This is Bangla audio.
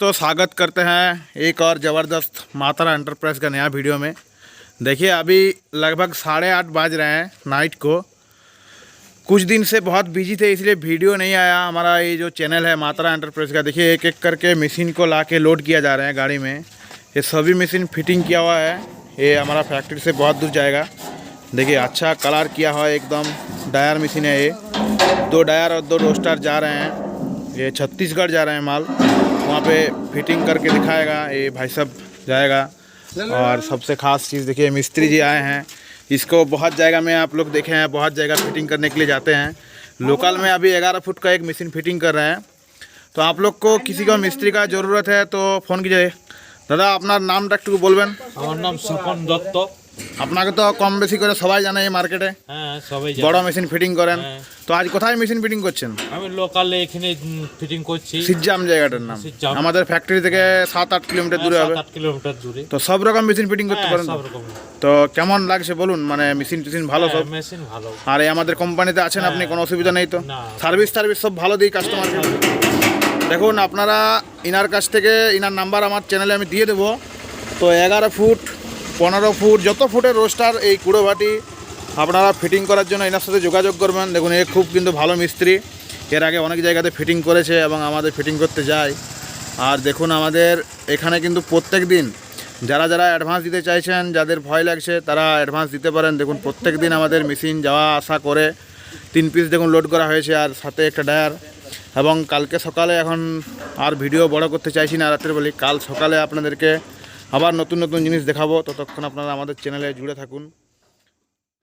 दोस्तों स्वागत करते हैं एक और ज़बरदस्त मातारा एंटरप्राइज का नया वीडियो में। देखिए अभी लगभग 8:30 बज रहे हैं नाइट को। कुछ दिन से बहुत बिजी थे इसलिए वीडियो नहीं आया। हमारा ये जो चैनल है मातारा एंटरप्राइज का, देखिए एक एक करके मशीन को ला के लोड किया जा रहे हैं गाड़ी में। ये सभी मशीन फिटिंग किया हुआ है। ये हमारा फैक्ट्री से बहुत दूर जाएगा। देखिए अच्छा कलर किया हुआ है एकदम। डायर मशीन है ये, 2 डायर और 2 रोस्टर जा रहे हैं। ये छत्तीसगढ़ जा रहे हैं माल, वहाँ पे फिटिंग करके दिखाएगा ये भाई साहब जाएगा। और सबसे ख़ास चीज़ देखिए मिस्त्री जी आए हैं। इसको बहुत जगह में आप लोग देखे हैं, बहुत जगह फिटिंग करने के लिए जाते हैं। लोकल में अभी 11 फुट का एक मशीन फिटिंग कर रहे हैं। तो आप लोग को किसी को मिस्त्री का ज़रूरत है तो फ़ोन कीजिए। दादा अपना नाम একটু বলবেন। আমার নাম স্বপন দত্ত। আপনাকে তো কম বেশি করে সবাই জানে এই মার্কেটে, হ্যাঁ সবাই জানে। বড় মেশিন ফিটিং করেন। তো আজ কোথায় মেশিন ফিটিং করছেন? আমি লোকালে এখানে ফিটিং করছি। সিজ্জাম জায়গাটার নাম। সিজ্জাম। আমাদের ফ্যাক্টরি থেকে 7-8 কিলোমিটার দূরে হবে। 7-8 কিলোমিটার দূরে। তো সব রকম মেশিন ফিটিং করতে পারেন তো? সব রকম। তো কেমন লাগছে বলুন, মানে মেশিন টিশিন ভালো সব? মেশিন ভালো। আর এই আমাদের কোম্পানিতে আছেন আপনি, কোনো অসুবিধা নেই তো? না। সার্ভিস সব ভালো দিই কাস্টমারকে। দেখুন আপনারা ইনার কাছ থেকে, ইনার নাম্বার আমার চ্যানেলে আমি দিয়ে দেবো। তো 11 ফুট 15 ফুট যত ফুটের রোস্টার এই কুড়ো ভাটি আপনারা ফিটিং করার জন্য এনার সাথে যোগাযোগ করবেন। দেখুন এ খুব কিন্তু ভালো মিস্ত্রি, এর আগে অনেক জায়গাতে ফিটিং করেছে এবং আমাদের ফিটিং করতে যায়। আর দেখুন আমাদের এখানে কিন্তু প্রত্যেক দিন যারা যারা অ্যাডভান্স দিতে চাইছেন, যাদের ভয় লাগছে তারা অ্যাডভান্স দিতে পারেন। দেখুন প্রত্যেক দিন আমাদের মেশিন যাওয়া আসা করে 3 পিস দেখুন লোড করা হয়েছে, আর সাথে একটা ডায়ার। এবং কালকে সকালে, এখন আর ভিডিও বড় করতে চাইছি না রাত্রে বলি, কাল সকালে আপনাদেরকে আবার নতুন নতুন জিনিস দেখাবো। ততক্ষণ আপনারা আমাদের চ্যানেলে জুড়ে থাকুন।